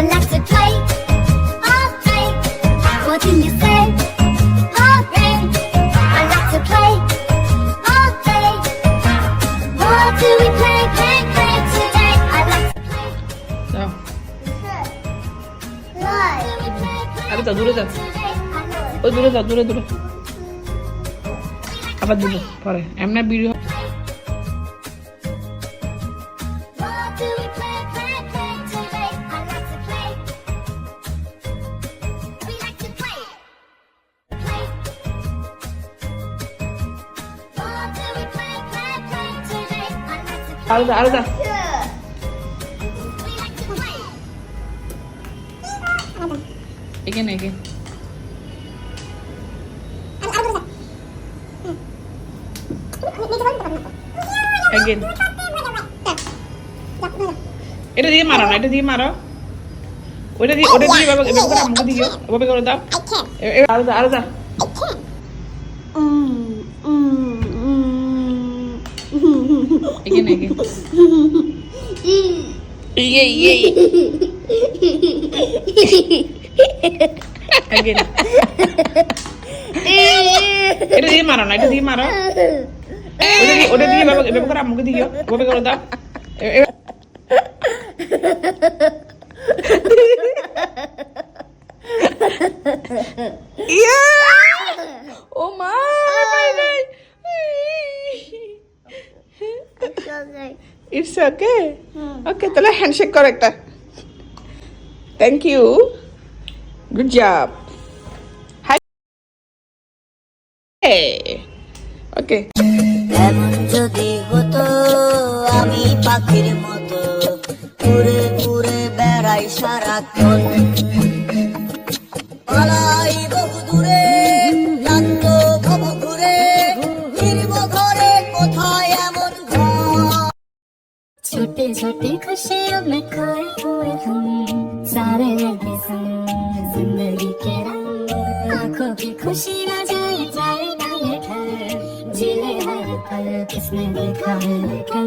I like to play all day. What can you say? All day. I like to play all day. What do we play, play, play today? I like to play. যাও What do we play, আরে যাও দূরে যাও today? I know. ওই দূরে যাও দূরে দূরে আবার দূরে পরে এমনি video What do we play, play, play today? I like to play. We like to play. Play. What do we play, play, play today? I like to play. আরে যা আরে যা We like to play. এখানে এখানে Again. এটা দিয়ে মারো না এটা দিয়ে মারো ওটা দিয়ে এভাবে এভাবে করে আমাকে দিও এভাবে করে দাও আরো যা আরো যা এখানে এখানে ইয়ে ইয়ে Again. এটা দিয়ে মারো না এটা দিয়ে মারো ওটা দিয়ে এভাবে করে আমাকে দিও এভাবে করে দাও ও মা ইটস ওকে ওকে তাহলে হ্যান্ডশেক করো একটা thank you good job hi okay এমন যদি হতো আমি পাখির মতো ঘুরে ঘুরে বেড়াই সারাক্ষণ পালাই বহু দূরে ক্লান্ত ভব ঘুরে ফিরব ঘরে কোথায় এমন ঘর छोटे छोटे खुशियों में खोए हुए हम सारे लगे संग जिंदगी के रंग आंखों की खुशी न जाए जाए ना ये घर जिले हर पल किसने देखा है लेकिन